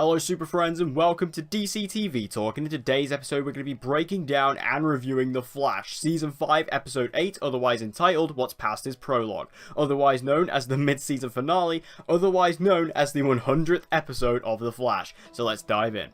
Hello super friends and welcome to DC TV Talk, and in today's episode we're going to be breaking down and reviewing The Flash, Season 5 Episode 8, otherwise entitled What's Past Is Prologue, otherwise known as the mid-season finale, otherwise known as the 100th episode of The Flash. So let's dive in.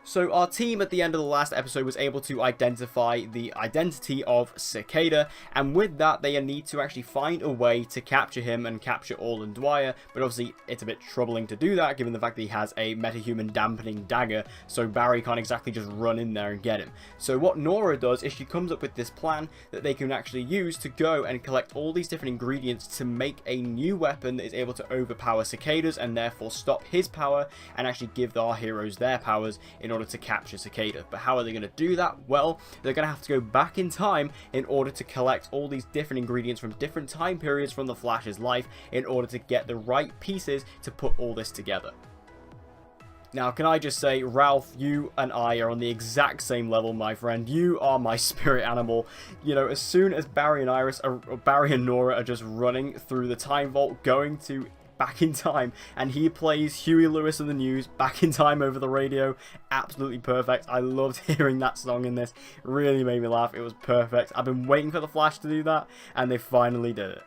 So our team at the end of the last episode was able to identify the identity of Cicada, and with that they need to actually find a way to capture him and capture Orland Dwyer, but obviously it's a bit troubling to do that given the fact that he has a metahuman dampening dagger, so Barry can't exactly just run in there and get him. So what Nora does is she comes up with this plan that they can actually use to go and collect all these different ingredients to make a new weapon that is able to overpower Cicada's and therefore stop his power and actually give our heroes their powers in order to capture Cicada. But how are they going to do that? Well, they're going to have to go back in time in order to collect all these different ingredients from different time periods from the Flash's life in order to get the right pieces to put all this together. Now, can I just say, Ralph, you and I are on the exact same level, my friend. You are my spirit animal. You know, as soon as Barry and Nora are just running through the time vault, going to back in time, and he plays Huey Lewis in the News, Back in Time over the radio. Absolutely perfect. I loved hearing that song in this. Really made me laugh. It was perfect. I've been waiting for the Flash to do that, and they finally did it.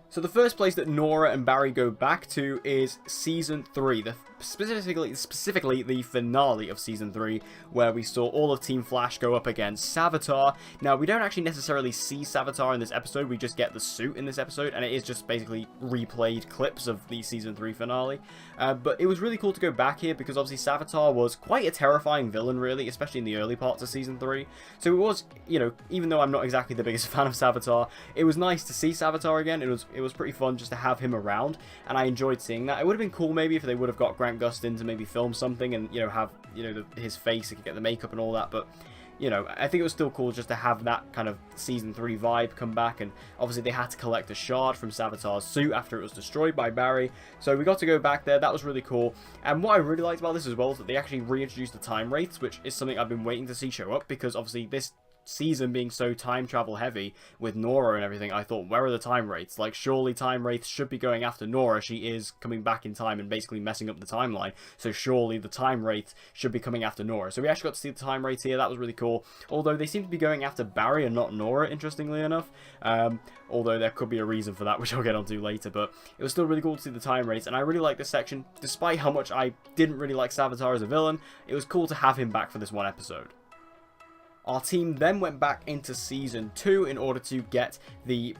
So the first place that Nora and Barry go back to is Season 3, specifically the finale of Season 3, where we saw all of Team Flash go up against Savitar. Now, we don't actually necessarily see Savitar in this episode, we just get the suit in this episode, and it is just basically replayed clips of the Season 3 finale. But it was really cool to go back here, because obviously Savitar was quite a terrifying villain, really, especially in the early parts of Season 3. So it was, you know, even though I'm not exactly the biggest fan of Savitar, it was nice to see Savitar again. It was pretty fun just to have him around, and I enjoyed seeing that. It would have been cool maybe if they would have got Grant Gustin to maybe film something and, you know, have, you know, his face, and get the makeup and all that, but, you know, I think it was still cool just to have that kind of Season 3 vibe come back, and obviously they had to collect a shard from Savitar's suit after it was destroyed by Barry, so we got to go back there. That was really cool, and what I really liked about this as well is that they actually reintroduced the time wraiths, which is something I've been waiting to see show up, because obviously this season being so time travel heavy with Nora and everything, I thought, where are the time wraiths? Like, surely time wraiths should be going after Nora. She is coming back in time and basically messing up the timeline, so surely the time wraiths should be coming after Nora. So we actually got to see the time wraiths here. That was really cool, although they seem to be going after Barry and not Nora, interestingly enough, although there could be a reason for that, which I'll get onto later. But it was still really cool to see the time wraiths, and I really like this section. Despite how much I didn't really like Savitar as a villain, it was cool to have him back for this one episode. Our team then went back into Season 2 in order to get the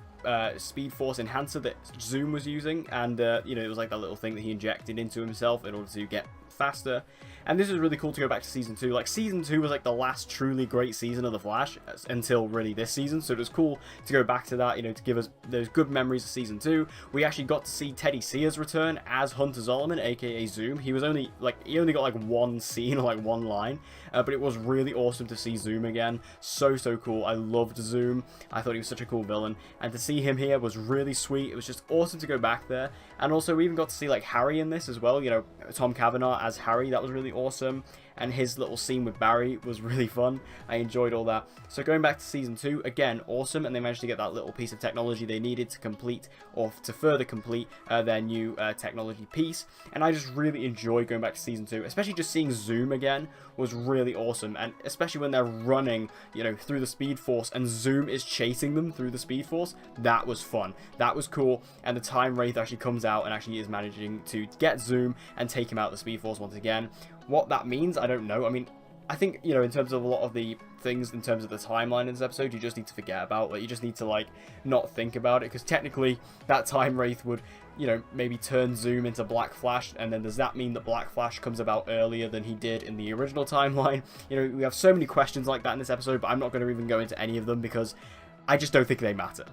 Speed Force enhancer that Zoom was using, and you know, it was like that little thing that he injected into himself in order to get faster. And this is really cool to go back to Season 2. Like, Season 2 was like the last truly great season of The Flash until really this season, so it was cool to go back to that, you know, to give us those good memories of Season 2. We actually got to see Teddy Sears return as Hunter Zolomon, aka Zoom. He was only, like, he only got like one scene, or like one line, but it was really awesome to see Zoom again. So cool. I loved Zoom. I thought he was such a cool villain, and to see him here was really sweet. It was just awesome to go back there. And also we even got to see like Harry in this as well, you know, Tom Cavanaugh as Harry. That was really awesome, and his little scene with Barry was really fun. I enjoyed all that. So going back to Season 2, again, awesome, and they managed to get that little piece of technology they needed to complete, or to further complete their new technology piece, and I just really enjoyed going back to Season 2, especially just seeing Zoom again was really awesome, and especially when they're running, you know, through the Speed Force, and Zoom is chasing them through the Speed Force. That was fun. That was cool, and the Time Wraith actually comes out and actually is managing to get Zoom and take him out of the Speed Force once again. What that means, I don't know. I mean, I think, you know, in terms of a lot of the things in terms of the timeline in this episode, you just need to forget about. Like, you just need to, like, not think about it, because technically that Time Wraith would, you know, maybe turn Zoom into Black Flash, and then does that mean that Black Flash comes about earlier than he did in the original timeline? You know, we have so many questions like that in this episode, but I'm not going to even go into any of them, because I just don't think they matter.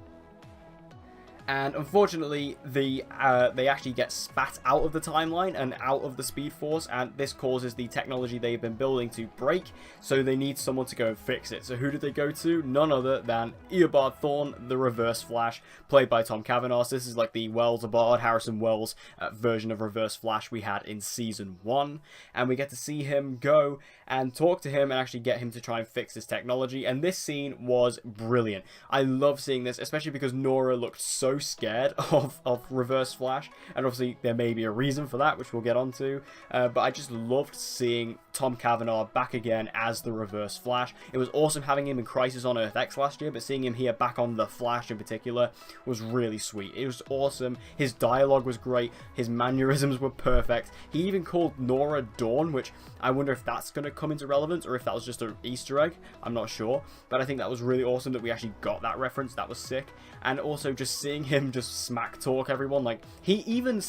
And unfortunately, they actually get spat out of the timeline and out of the Speed Force, and this causes the technology they've been building to break, so they need someone to go and fix it. So who did they go to? None other than Eobard Thawne, the Reverse Flash, played by Tom Cavanaugh. So this is like the Wells-Abard, Harrison Wells version of Reverse Flash we had in Season 1, and we get to see him go and talk to him and actually get him to try and fix this technology, and this scene was brilliant. I love seeing this, especially because Nora looked so so scared of Reverse Flash, and obviously there may be a reason for that, which we'll get onto, but I just loved seeing Tom Cavanaugh back again as the Reverse Flash. It was awesome having him in Crisis on Earth X last year, but seeing him here back on The Flash in particular was really sweet. It was awesome. His dialogue was great. His mannerisms were perfect. He even called Nora Dawn, which I wonder if that's going to come into relevance or if that was just an Easter egg. I'm not sure, but I think that was really awesome that we actually got that reference. That was sick. And also just seeing him just smack talk everyone, like he even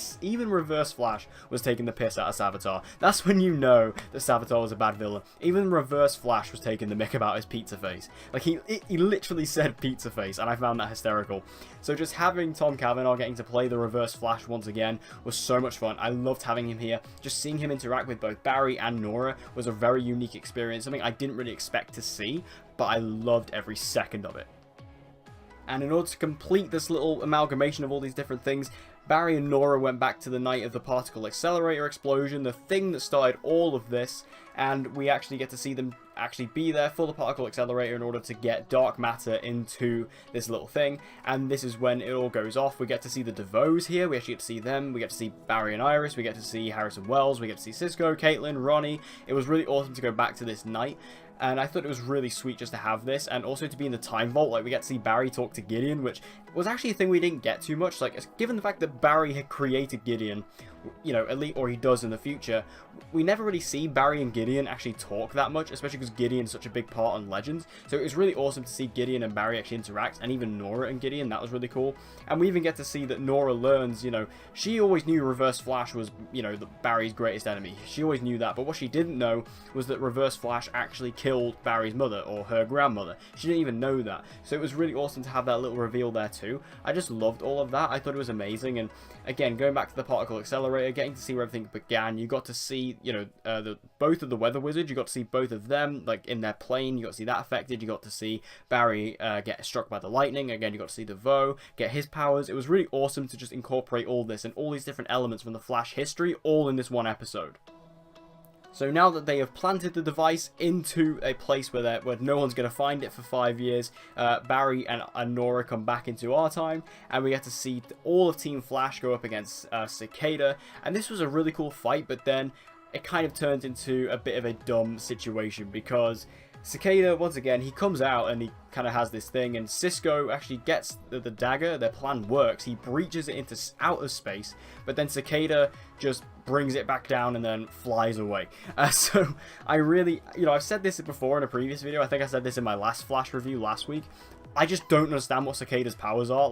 Reverse Flash was taking the piss out of Savitar. That's when you know that Savitar was a bad villain. Even Reverse Flash was taking the mick about his pizza face. Like he literally said pizza face, and I found that hysterical. So just having Tom Cavanaugh getting to play the Reverse Flash once again was so much fun. I loved having him here. Just seeing him interact with both Barry and Nora was a very unique experience, something I didn't really expect to see, but I loved every second of it. And in order to complete this little amalgamation of all these different things, Barry and Nora went back to the night of the particle accelerator explosion, the thing that started all of this, and we actually get to see them actually be there for the particle accelerator in order to get dark matter into this little thing. And this is when it all goes off. We get to see the DeVoes here, we actually get to see them, we get to see Barry and Iris, we get to see Harrison Wells, we get to see Cisco, Caitlin, Ronnie. It was really awesome to go back to this night. And I thought it was really sweet just to have this, and also to be in the time vault. Like, we get to see Barry talk to Gideon, which was actually a thing we didn't get too much. Like, given the fact that Barry had created Gideon, you know, or he does in the future, we never really see Barry and Gideon actually talk that much, especially because Gideon's such a big part on Legends. So it was really awesome to see Gideon and Barry actually interact, and even Nora and Gideon. That was really cool. And we even get to see that Nora learns, you know, she always knew Reverse Flash was, you know, Barry's greatest enemy. She always knew that, but what she didn't know was that Reverse Flash actually killed Barry's mother, or her grandmother. She didn't even know that. So it was really awesome to have that little reveal there too. I just loved all of that. I thought it was amazing. And again, going back to the particle accelerator, getting to see where everything began, you got to see, you know, both of the weather wizards. You got to see both of them, like, in their plane. You got to see that affected. You got to see Barry get struck by the lightning. Again, you got to see DeVoe get his powers. It was really awesome to just incorporate all this and all these different elements from the Flash history all in this one episode. So now that they have planted the device into a place where no one's going to find it for 5 years, Barry and Nora come back into our time, and we get to see all of Team Flash go up against Cicada. And this was a really cool fight, but then it kind of turns into a bit of a dumb situation, because Cicada, once again, he comes out and he kind of has this thing, and Cisco actually gets the dagger. Their plan works. He breaches it into outer space, but then Cicada just brings it back down and then flies away. So I really, you know, I've said this before in a previous video. I think I said this in my last Flash review last week. I just don't understand what Cicada's powers are.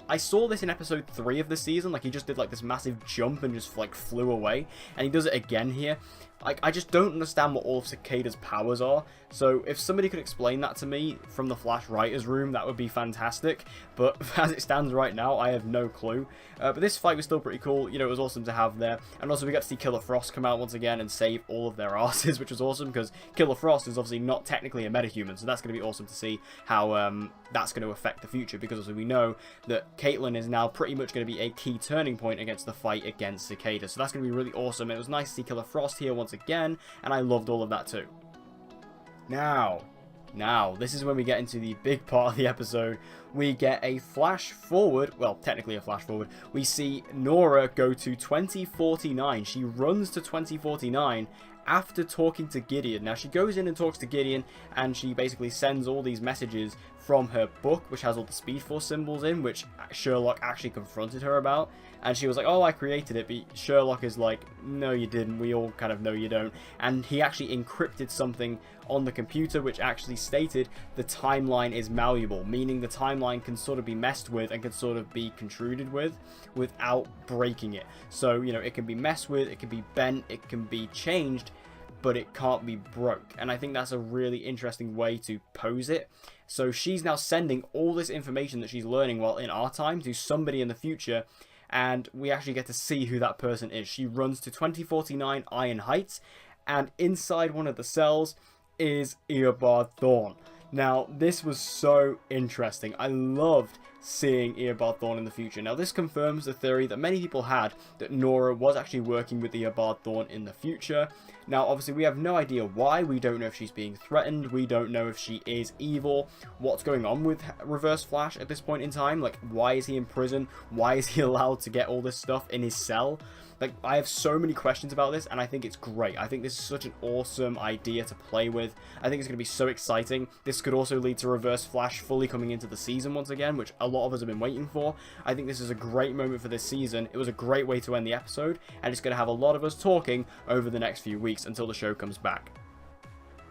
I saw this in episode 3 of the season. Like, he just did like this massive jump and just like flew away, and he does it again here. Like, I just don't understand what all of Cicada's powers are. So if somebody could explain that to me from the Flash writers room, that would be fantastic. But as it stands right now, I have no clue. But this fight was still pretty cool. You know, it was awesome to have there. And also we got to see Killer Frost come out once again and save all of their asses, which was awesome, because Killer Frost is obviously not technically a metahuman. So that's going to be awesome to see how that's going to affect the future, because obviously we know that Caitlin is now pretty much going to be a key turning point against the fight against Cicada. So that's going to be really awesome. It was nice to see Killer Frost here once again, and I loved all of that too. Now, this is when we get into the big part of the episode. We get a flash forward, well, technically a flash forward. We see Nora go to 2049. She runs to 2049 after talking to Gideon. Now, she goes in and talks to Gideon, and she basically sends all these messages from her book, which has all the Speed Force symbols in, which Sherlock actually confronted her about. And she was like, oh, I created it. But Sherlock is like, no, you didn't. We all kind of know you don't. And he actually encrypted something on the computer, which actually stated the timeline is malleable, meaning the timeline can sort of be messed with and can sort of be contruded with without breaking it. So, you know, it can be messed with, it can be bent, it can be changed, but it can't be broke. And I think that's a really interesting way to pose it. So she's now sending all this information that she's learning while in our time to somebody in the future, and we actually get to see who that person is. She runs to 2049 Iron Heights, and inside one of the cells is Eobard Thawne. Now, this was so interesting. I loved seeing Eobard Thawne in the future. Now, this confirms the theory that many people had, that Nora was actually working with Eobard Thawne in the future. Now, obviously, we have no idea why. We don't know if she's being threatened. We don't know if she is evil. What's going on with Reverse Flash at this point in time? Like, why is he in prison? Why is he allowed to get all this stuff in his cell? Like, I have so many questions about this, and I think it's great. I think this is such an awesome idea to play with. I think it's going to be so exciting. This could also lead to Reverse Flash fully coming into the season once again, which a lot of us have been waiting for. I think this is a great moment for this season. It was a great way to end the episode, and it's going to have a lot of us talking over the next few weeks until the show comes back.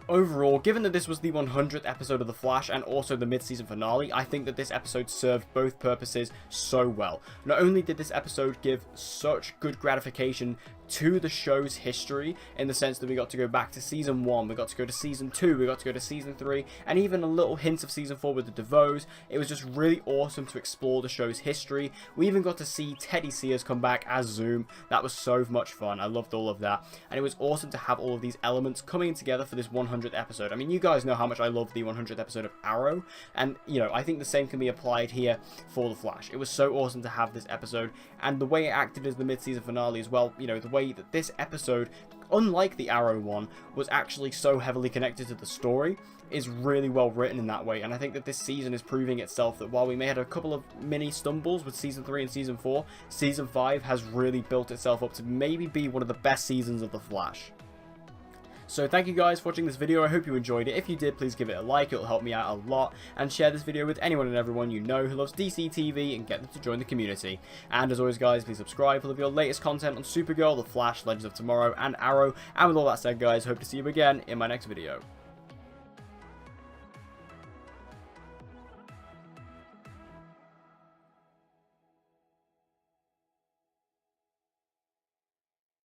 Overall, given that this was the 100th episode of The Flash and also the mid-season finale, I think that this episode served both purposes so well. Not only did this episode give such good gratification to the show's history, in the sense that we got to go back to Season 1, we got to go to Season 2, we got to go to Season 3, and even a little hint of Season 4 with the DeVoes. It was just really awesome to explore the show's history. We even got to see Teddy Sears come back as Zoom. That was so much fun. I loved all of that. And it was awesome to have all of these elements coming together for this 100th episode. I mean, you guys know how much I love the 100th episode of Arrow, and, you know, I think the same can be applied here for The Flash. It was so awesome to have this episode, and the way it acted as the mid-season finale as well, you know, the way that this episode, unlike the Arrow one, was actually so heavily connected to the story, is really well written in that way. And I think that this season is proving itself that while we may have had a couple of mini stumbles with Season 3 and Season 4, Season 5 has really built itself up to maybe be one of the best seasons of The Flash. So thank you guys for watching this video. I hope you enjoyed it. If you did, please give it a like. It'll help me out a lot. And share this video with anyone and everyone you know who loves DC TV and get them to join the community. And as always, guys, please subscribe for all of your latest content on Supergirl, The Flash, Legends of Tomorrow, and Arrow. And with all that said, guys, hope to see you again in my next video.